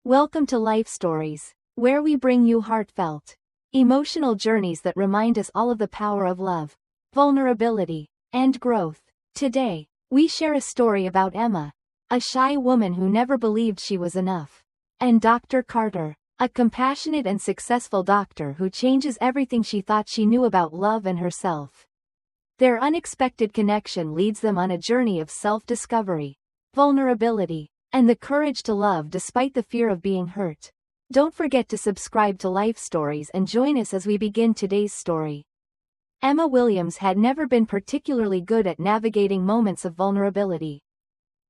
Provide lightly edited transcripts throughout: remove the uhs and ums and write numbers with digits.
Welcome to Life Stories, where we bring you heartfelt, emotional journeys that remind us all of the power of love, vulnerability, and growth. Today, we share a story about Emma, a shy woman who never believed she was enough, and Dr. Carter, a compassionate and successful doctor who changes everything she thought she knew about love and herself. Their unexpected connection leads them on a journey of self-discovery, vulnerability, and the courage to love despite the fear of being hurt. Don't forget to subscribe to Life Stories and join us as we begin today's story. Emma Williams had never been particularly good at navigating moments of vulnerability.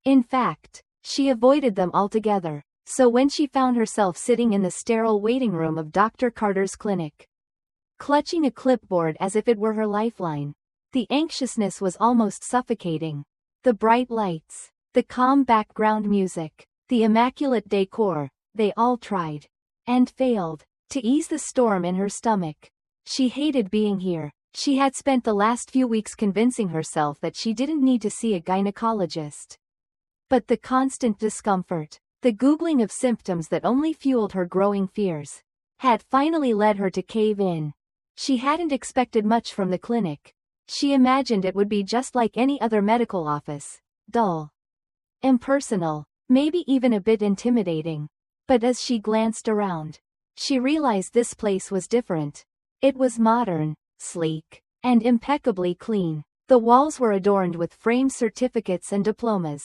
In fact, she avoided them altogether, so when she found herself sitting in the sterile waiting room of Dr. Carter's clinic, clutching a clipboard as if it were her lifeline, the anxiousness was almost suffocating. The bright lights, the calm background music, the immaculate decor, they all tried, and failed, to ease the storm in her stomach. She hated being here. She had spent the last few weeks convincing herself that she didn't need to see a gynecologist. But the constant discomfort, the Googling of symptoms that only fueled her growing fears, had finally led her to cave in. She hadn't expected much from the clinic. She imagined it would be just like any other medical office, dull, impersonal, maybe even a bit intimidating. But as she glanced around, she realized this place was different. It was modern, sleek, and impeccably clean. The walls were adorned with framed certificates and diplomas,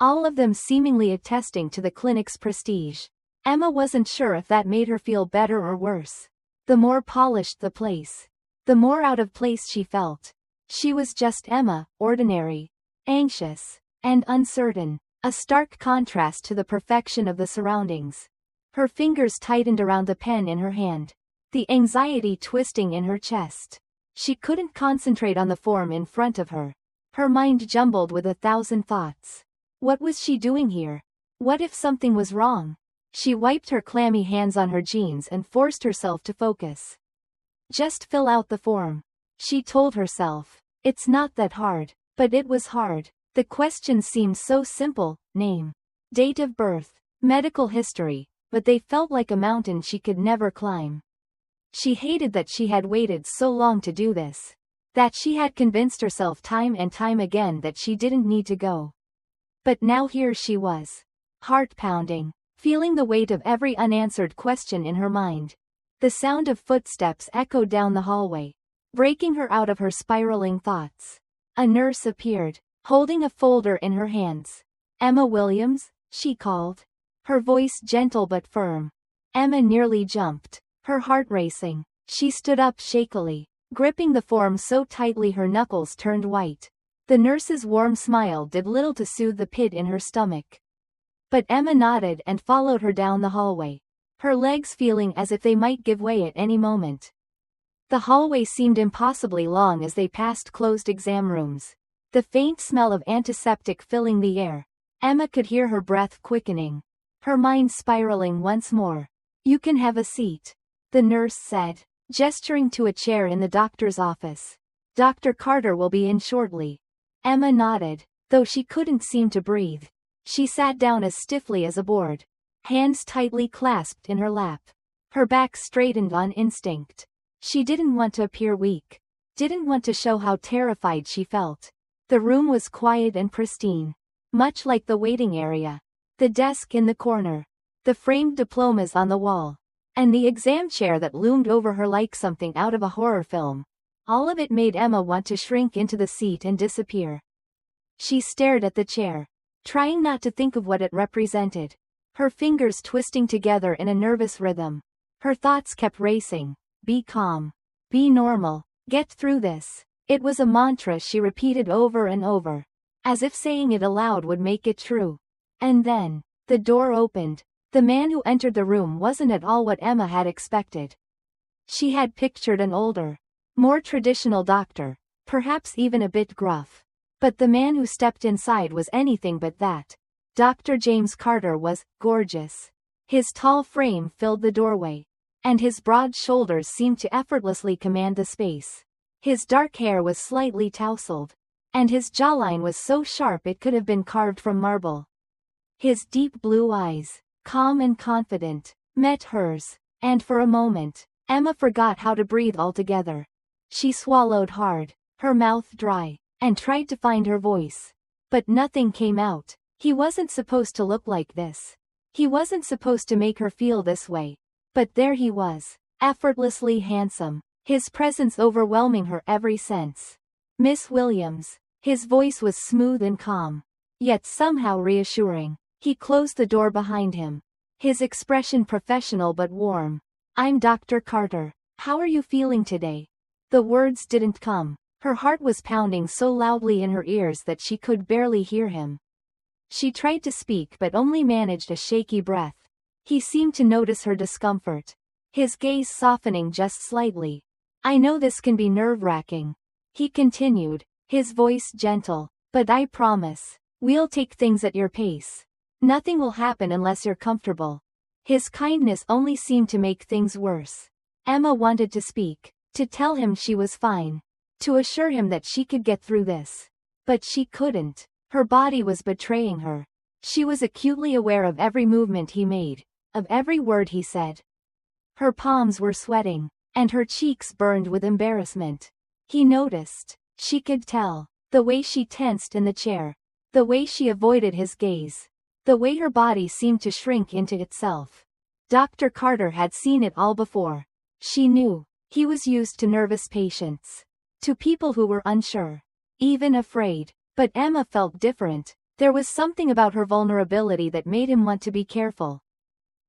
all of them seemingly attesting to the clinic's prestige. Emma wasn't sure if that made her feel better or worse. The more polished the place, the more out of place she felt. She was just Emma, ordinary, anxious, and uncertain, a stark contrast to the perfection of the surroundings. Her fingers tightened around the pen in her hand, the anxiety twisting in her chest. She couldn't concentrate on the form in front of her. Her mind jumbled with 1,000 thoughts. What was she doing here? What if something was wrong? She wiped her clammy hands on her jeans and forced herself to focus. Just fill out the form, she told herself. It's not that hard. But it was hard. The questions seemed so simple: name, date of birth, medical history, but they felt like a mountain she could never climb. She hated that she had waited so long to do this, that she had convinced herself time and time again that she didn't need to go. But now here she was, heart pounding, feeling the weight of every unanswered question in her mind. The sound of footsteps echoed down the hallway, breaking her out of her spiraling thoughts. A nurse appeared, holding a folder in her hands. Emma Williams, she called, her voice gentle but firm. Emma nearly jumped, her heart racing. She stood up shakily, gripping the form so tightly her knuckles turned white. The nurse's warm smile did little to soothe the pit in her stomach. But Emma nodded and followed her down the hallway, her legs feeling as if they might give way at any moment. The hallway seemed impossibly long as they passed closed exam rooms, the faint smell of antiseptic filling the air. Emma could hear her breath quickening, her mind spiraling once more. You can have a seat, the nurse said, gesturing to a chair in the doctor's office. Dr. Carter will be in shortly. Emma nodded, though she couldn't seem to breathe. She sat down as stiffly as a board, hands tightly clasped in her lap, her back straightened on instinct. She didn't want to appear weak, didn't want to show how terrified she felt. The room was quiet and pristine, much like the waiting area, the desk in the corner, the framed diplomas on the wall, and the exam chair that loomed over her like something out of a horror film. All of it made Emma want to shrink into the seat and disappear. She stared at the chair, trying not to think of what it represented, her fingers twisting together in a nervous rhythm. Her thoughts kept racing. Be calm. Be normal. Get through this. It was a mantra she repeated over and over, as if saying it aloud would make it true. And then, the door opened. The man who entered the room wasn't at all what Emma had expected. She had pictured an older, more traditional doctor, perhaps even a bit gruff. But the man who stepped inside was anything but that. Dr. James Carter was gorgeous. His tall frame filled the doorway, and his broad shoulders seemed to effortlessly command the space. His dark hair was slightly tousled, and his jawline was so sharp it could have been carved from marble. His deep blue eyes, calm and confident, met hers, and for a moment, Emma forgot how to breathe altogether. She swallowed hard, her mouth dry, and tried to find her voice. But nothing came out. He wasn't supposed to look like this. He wasn't supposed to make her feel this way. But there he was, effortlessly handsome, his presence overwhelming her every sense. Miss Williams. His voice was smooth and calm, yet somehow reassuring. He closed the door behind him, his expression professional but warm. I'm Dr. Carter. How are you feeling today? The words didn't come. Her heart was pounding so loudly in her ears that she could barely hear him. She tried to speak but only managed a shaky breath. He seemed to notice her discomfort, his gaze softening just slightly. I know this can be nerve-wracking, he continued, his voice gentle, but I promise, we'll take things at your pace. Nothing will happen unless you're comfortable. His kindness only seemed to make things worse. Emma wanted to speak, to tell him she was fine, to assure him that she could get through this. But she couldn't. Her body was betraying her. She was acutely aware of every movement he made, of every word he said. Her palms were sweating, and her cheeks burned with embarrassment. He noticed. She could tell. The way she tensed in the chair. The way she avoided his gaze. The way her body seemed to shrink into itself. Dr. Carter had seen it all before. She knew. He was used to nervous patients. To people who were unsure. Even afraid. But Emma felt different. There was something about her vulnerability that made him want to be careful.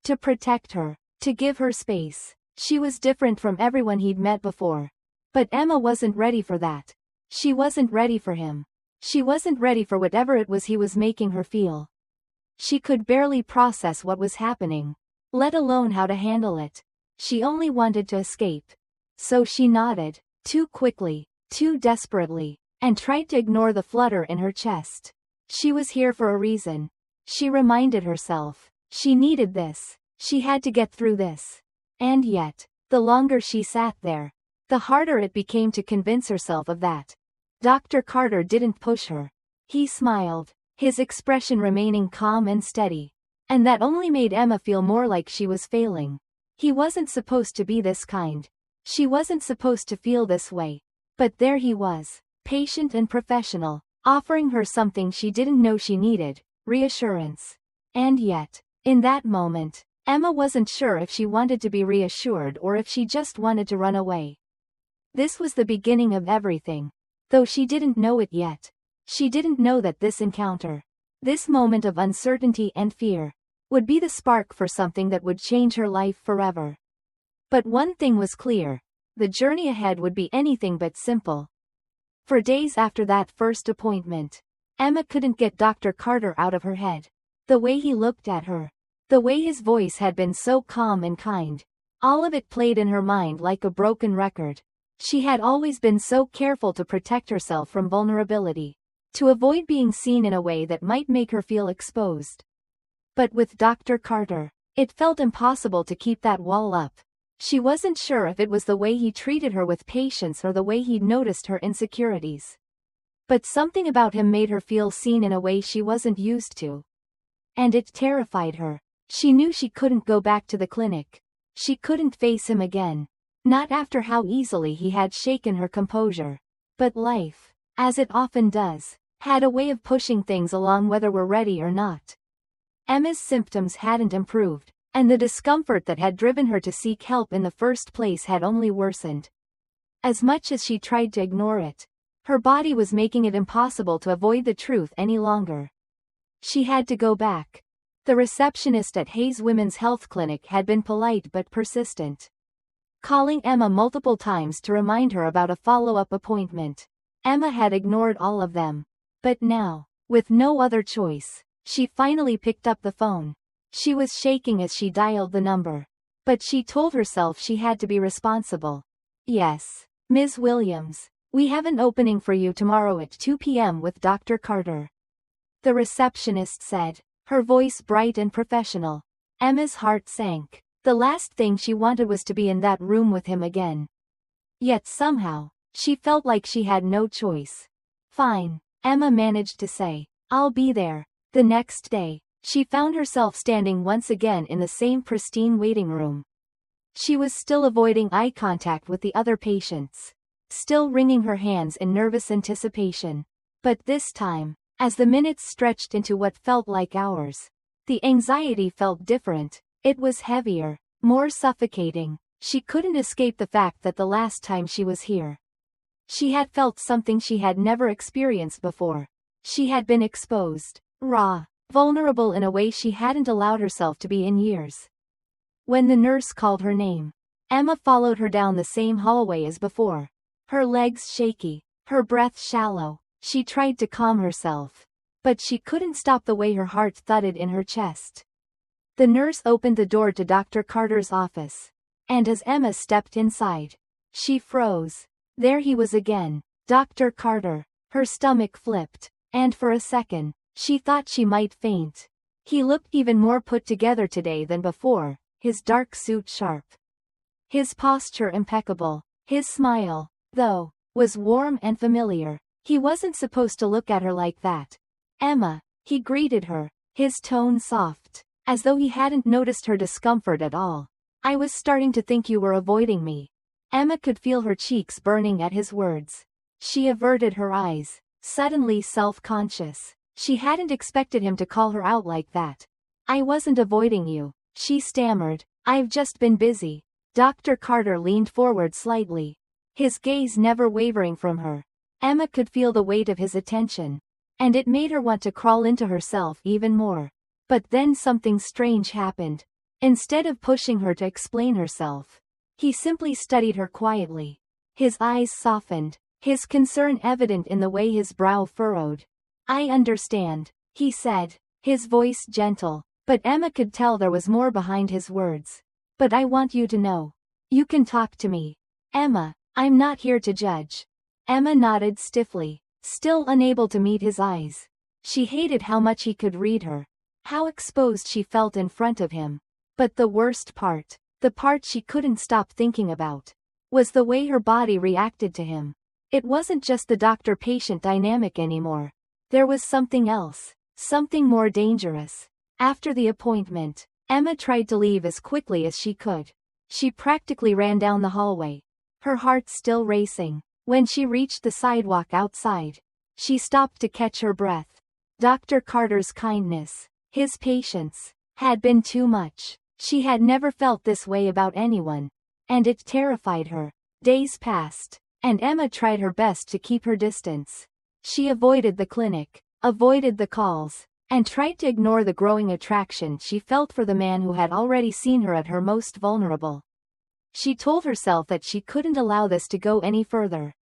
To protect her. To give her space. She was different from everyone he'd met before. But Emma wasn't ready for that. She wasn't ready for him. She wasn't ready for whatever it was he was making her feel. She could barely process what was happening, let alone how to handle it. She only wanted to escape. So she nodded, too quickly, too desperately, and tried to ignore the flutter in her chest. She was here for a reason. She reminded herself. She needed this. She had to get through this. And yet, the longer she sat there, the harder it became to convince herself of that. Dr. Carter didn't push her. He smiled, his expression remaining calm and steady. And that only made Emma feel more like she was failing. He wasn't supposed to be this kind. She wasn't supposed to feel this way. But there he was, patient and professional, offering her something she didn't know she needed, reassurance. And yet, in that moment, Emma wasn't sure if she wanted to be reassured or if she just wanted to run away. This was the beginning of everything. Though she didn't know it yet. She didn't know that this encounter, this moment of uncertainty and fear, would be the spark for something that would change her life forever. But one thing was clear. The journey ahead would be anything but simple. For days after that first appointment, Emma couldn't get Dr. Carter out of her head. The way he looked at her. The way his voice had been so calm and kind. All of it played in her mind like a broken record. She had always been so careful to protect herself from vulnerability, to avoid being seen in a way that might make her feel exposed. But with Dr. Carter, it felt impossible to keep that wall up. She wasn't sure if it was the way he treated her with patience or the way he'd noticed her insecurities. But something about him made her feel seen in a way she wasn't used to. And it terrified her. She knew she couldn't go back to the clinic. She couldn't face him again. Not after how easily he had shaken her composure. But life, as it often does, had a way of pushing things along whether we're ready or not. Emma's symptoms hadn't improved, and the discomfort that had driven her to seek help in the first place had only worsened. As much as she tried to ignore it, her body was making it impossible to avoid the truth any longer. She had to go back. The receptionist at Hayes Women's Health Clinic had been polite but persistent, calling Emma multiple times to remind her about a follow-up appointment. Emma had ignored all of them. But now, with no other choice, she finally picked up the phone. She was shaking as she dialed the number. But she told herself she had to be responsible. Yes, Ms. Williams, we have an opening for you tomorrow at 2 p.m. with Dr. Carter. The receptionist said, her voice bright and professional. Emma's heart sank. The last thing she wanted was to be in that room with him again. Yet somehow, she felt like she had no choice. Fine, Emma managed to say. I'll be there. The next day, she found herself standing once again in the same pristine waiting room. She was still avoiding eye contact with the other patients, still wringing her hands in nervous anticipation. But this time, as the minutes stretched into what felt like hours, the anxiety felt different. It was heavier, more suffocating. She couldn't escape the fact that the last time she was here, she had felt something she had never experienced before. She had been exposed, raw, vulnerable in a way she hadn't allowed herself to be in years. When the nurse called her name, Emma followed her down the same hallway as before. Her legs shaky, her breath shallow. She tried to calm herself, but she couldn't stop the way her heart thudded in her chest. The nurse opened the door to Dr. Carter's office, and as Emma stepped inside, she froze. There he was again, Dr. Carter. Her stomach flipped, and for a second, she thought she might faint. He looked even more put together today than before, his dark suit sharp, his posture impeccable. His smile, though, was warm and familiar. He wasn't supposed to look at her like that. Emma, he greeted her, his tone soft, as though he hadn't noticed her discomfort at all. I was starting to think you were avoiding me. Emma could feel her cheeks burning at his words. She averted her eyes, suddenly self-conscious. She hadn't expected him to call her out like that. I wasn't avoiding you, she stammered. I've just been busy. Dr. Carter leaned forward slightly, his gaze never wavering from her. Emma could feel the weight of his attention, and it made her want to crawl into herself even more. But then something strange happened. Instead of pushing her to explain herself, he simply studied her quietly. His eyes softened, his concern evident in the way his brow furrowed. I understand, he said, his voice gentle, but Emma could tell there was more behind his words. But I want you to know. You can talk to me. Emma, I'm not here to judge. Emma nodded stiffly, still unable to meet his eyes. She hated how much he could read her, how exposed she felt in front of him. But the worst part, the part she couldn't stop thinking about, was the way her body reacted to him. It wasn't just the doctor-patient dynamic anymore. There was something else, something more dangerous. After the appointment, Emma tried to leave as quickly as she could. She practically ran down the hallway, her heart still racing. When she reached the sidewalk outside, she stopped to catch her breath. Dr. Carter's kindness, his patience, had been too much. She had never felt this way about anyone, and it terrified her. Days passed, and Emma tried her best to keep her distance. She avoided the clinic, avoided the calls, and tried to ignore the growing attraction she felt for the man who had already seen her at her most vulnerable. She told herself that she couldn't allow this to go any further.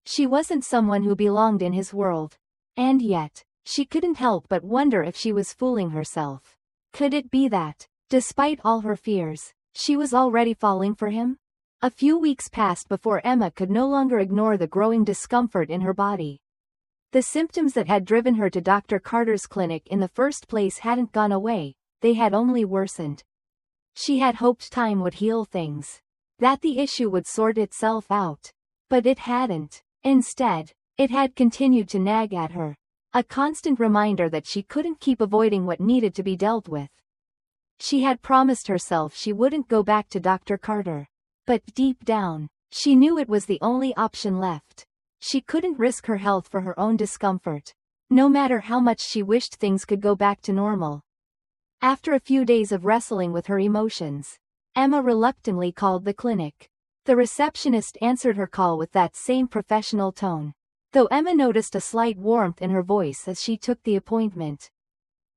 She wasn't someone who belonged in his world. And yet, she couldn't help but wonder if she was fooling herself. Could it be that, despite all her fears, she was already falling for him? A few weeks passed before Emma could no longer ignore the growing discomfort in her body. The symptoms that had driven her to Dr. Carter's clinic in the first place hadn't gone away, they had only worsened. She had hoped time would heal things, that the issue would sort itself out. But it hadn't. Instead, it had continued to nag at her, a constant reminder that she couldn't keep avoiding what needed to be dealt with. She had promised herself she wouldn't go back to Dr. Carter. But deep down, she knew it was the only option left. She couldn't risk her health for her own discomfort, no matter how much she wished things could go back to normal. After a few days of wrestling with her emotions, Emma reluctantly called the clinic. The receptionist answered her call with that same professional tone, though Emma noticed a slight warmth in her voice as she took the appointment.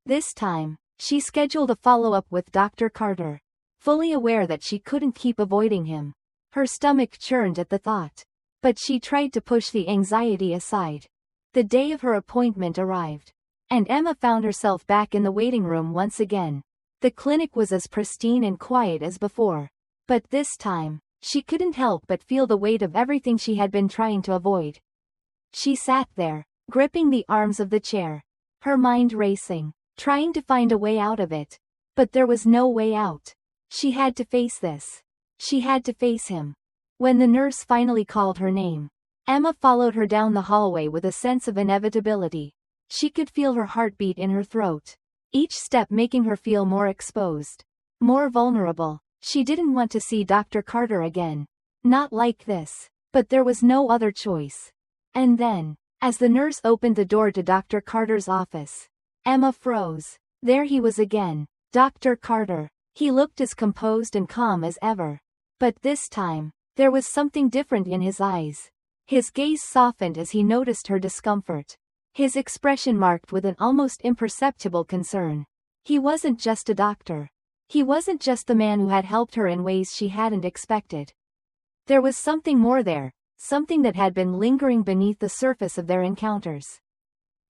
This time, she scheduled a follow-up with Dr. Carter, fully aware that she couldn't keep avoiding him. Her stomach churned at the thought, but she tried to push the anxiety aside. The day of her appointment arrived, and Emma found herself back in the waiting room once again. The clinic was as pristine and quiet as before, but this time, she couldn't help but feel the weight of everything she had been trying to avoid. She sat there, gripping the arms of the chair, her mind racing, trying to find a way out of it. But there was no way out. She had to face this. She had to face him. When the nurse finally called her name, Emma followed her down the hallway with a sense of inevitability. She could feel her heartbeat in her throat. each step making her feel more exposed, more vulnerable. She didn't want to see Dr. Carter again. Not like this. But there was no other choice. And then, as the nurse opened the door to Dr. Carter's office, Emma froze. There he was again. Dr. Carter. He looked as composed and calm as ever. But this time, there was something different in his eyes. His gaze softened as he noticed her discomfort. His expression marked with an almost imperceptible concern. He wasn't just a doctor. He wasn't just the man who had helped her in ways she hadn't expected. There was something more there, something that had been lingering beneath the surface of their encounters.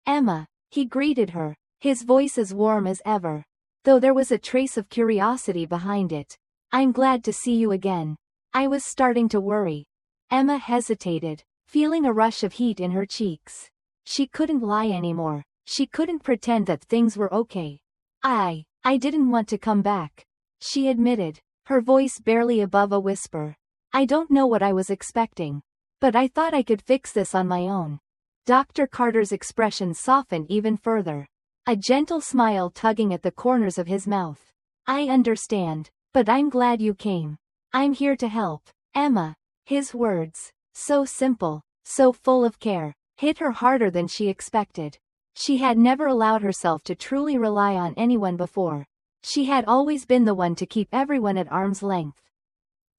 Emma, he greeted her, his voice as warm as ever, though there was a trace of curiosity behind it. I'm glad to see you again. I was starting to worry. Emma hesitated, feeling a rush of heat in her cheeks. She couldn't lie anymore. She couldn't pretend that things were okay. I didn't want to come back, she admitted, her voice barely above a whisper. I don't know what I was expecting. But I thought I could fix this on my own. Dr. Carter's expression softened even further, a gentle smile tugging at the corners of his mouth. I understand, but I'm glad you came. I'm here to help. Emma. His words, so simple, so full of care, hit her harder than she expected. She had never allowed herself to truly rely on anyone before. She had always been the one to keep everyone at arm's length,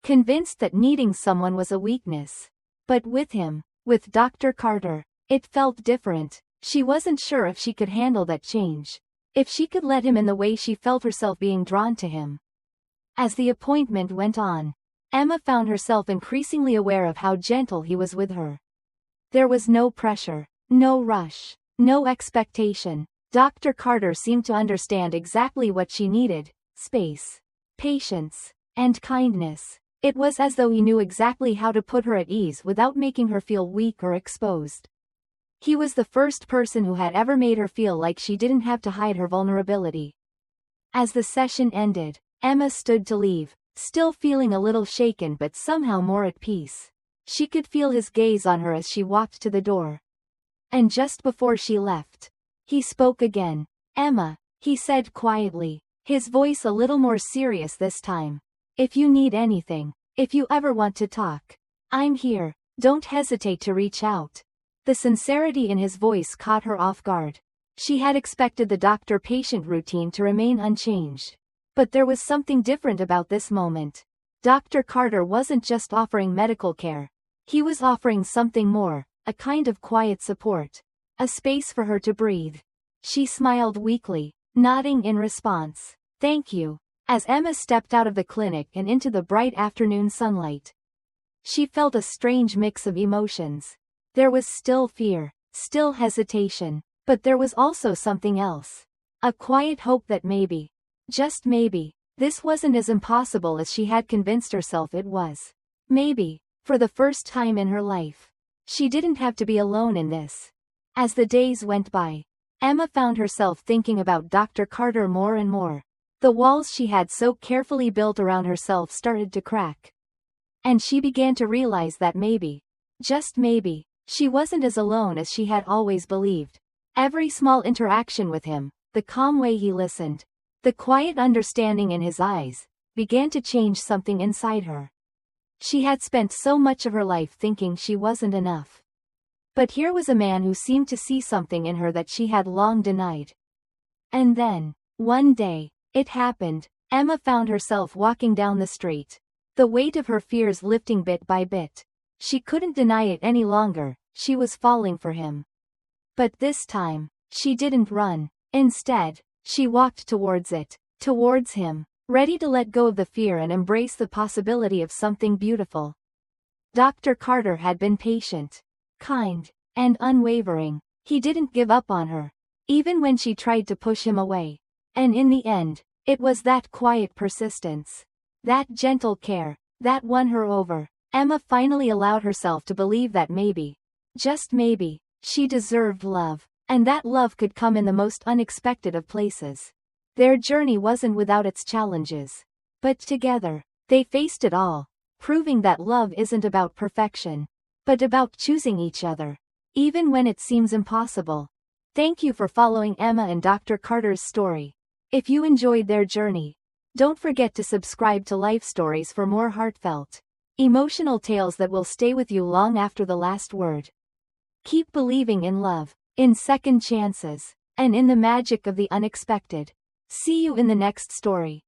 convinced that needing someone was a weakness. But with him, with Dr. Carter, it felt different. She wasn't sure if she could handle that change, if she could let him in the way she felt herself being drawn to him. As the appointment went on, Emma found herself increasingly aware of how gentle he was with her. There was no pressure, no rush, no expectation. Dr. Carter seemed to understand exactly what she needed: space, patience, and kindness. It was as though he knew exactly how to put her at ease without making her feel weak or exposed. He was the first person who had ever made her feel like she didn't have to hide her vulnerability. As the session ended, Emma stood to leave, still feeling a little shaken but somehow more at peace. She could feel his gaze on her as she walked to the door. And just before she left, he spoke again. Emma, he said quietly, his voice a little more serious this time. If you need anything, if you ever want to talk, I'm here. Don't hesitate to reach out. The sincerity in his voice caught her off guard. She had expected the doctor-patient routine to remain unchanged. But there was something different about this moment. Dr. Carter wasn't just offering medical care. He was offering something more, a kind of quiet support. A space for her to breathe. She smiled weakly, nodding in response. Thank you. As Emma stepped out of the clinic and into the bright afternoon sunlight, she felt a strange mix of emotions. There was still fear, still hesitation, but there was also something else. A quiet hope that maybe, just maybe, this wasn't as impossible as she had convinced herself it was. Maybe, for the first time in her life, she didn't have to be alone in this. As the days went by, Emma found herself thinking about Dr. Carter more and more. The walls she had so carefully built around herself started to crack. And she began to realize that maybe, just maybe, she wasn't as alone as she had always believed. Every small interaction with him, the calm way he listened, the quiet understanding in his eyes, began to change something inside her. She had spent so much of her life thinking she wasn't enough. But here was a man who seemed to see something in her that she had long denied. And then, one day, it happened. Emma found herself walking down the street, the weight of her fears lifting bit by bit. She couldn't deny it any longer, she was falling for him. But this time, she didn't run. Instead, she walked towards it, towards him, ready to let go of the fear and embrace the possibility of something beautiful. Dr. Carter had been patient, kind, and unwavering. He didn't give up on her, even when she tried to push him away. And in the end, it was that quiet persistence, that gentle care, that won her over. Emma finally allowed herself to believe that maybe, just maybe, she deserved love, and that love could come in the most unexpected of places. Their journey wasn't without its challenges. But together, they faced it all, proving that love isn't about perfection, but about choosing each other, even when it seems impossible. Thank you for following Emma and Dr. Carter's story. If you enjoyed their journey, don't forget to subscribe to Life Stories for more heartfelt, emotional tales that will stay with you long after the last word. Keep believing in love, in second chances, and in the magic of the unexpected. See you in the next story.